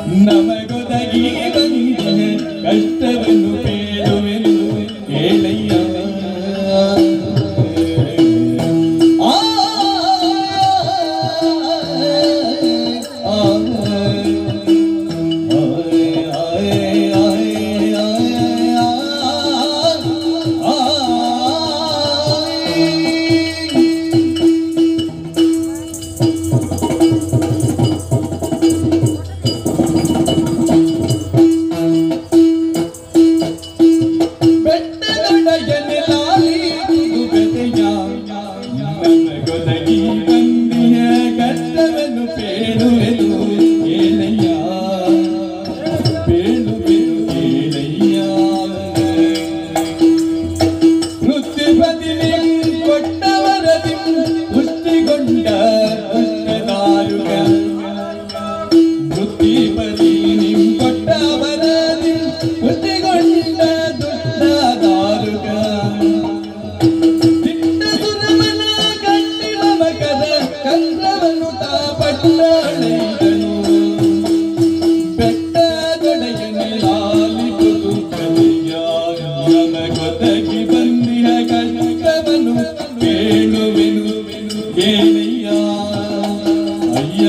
ನಮಗೊದಗಿ ಬಂದಿಹ ಕಷ್ಟವನ್ನು ಬೇಡುವೆನು ಹೇಳಯ್ಯ. ನಮಗೊದಗಿ ಬಂದಿಹ ಕಷ್ಟವನ್ನು ಬೇಡುವೆನು ಹೇಳಯ್ಯ, ಬೇಡುವೆನು ಹೇಳಯ್ಯ. ವೃತ್ತಿಪತಿ ಕೊಟ್ಟವರದಿ ಪುಷ್ಟಿಗೊಂಡ ಪುಷ್ಟದಾರುಗ, ವೃತ್ತಿಪತಿ ಕೊಟ್ಟವರದಿ ಪುಷ್ಟಿಗೊಂಡ ದುಷ್ಟದಾರುಗ. ಕಂದವನ್ನು ತಾಪಟ್ಟಳೆದನು ಬೆಟ್ಟದೊಡೆಯನೆ ಲಾಲಿಪುದು ಕಲಿಯ. ನಮಗೊದಗಿ ಬಂದಿಹ ಕಷ್ಟವನ್ನು ಬೇಡುವೆನು ಹೇಳಯ್ಯ ಅಯ್ಯ.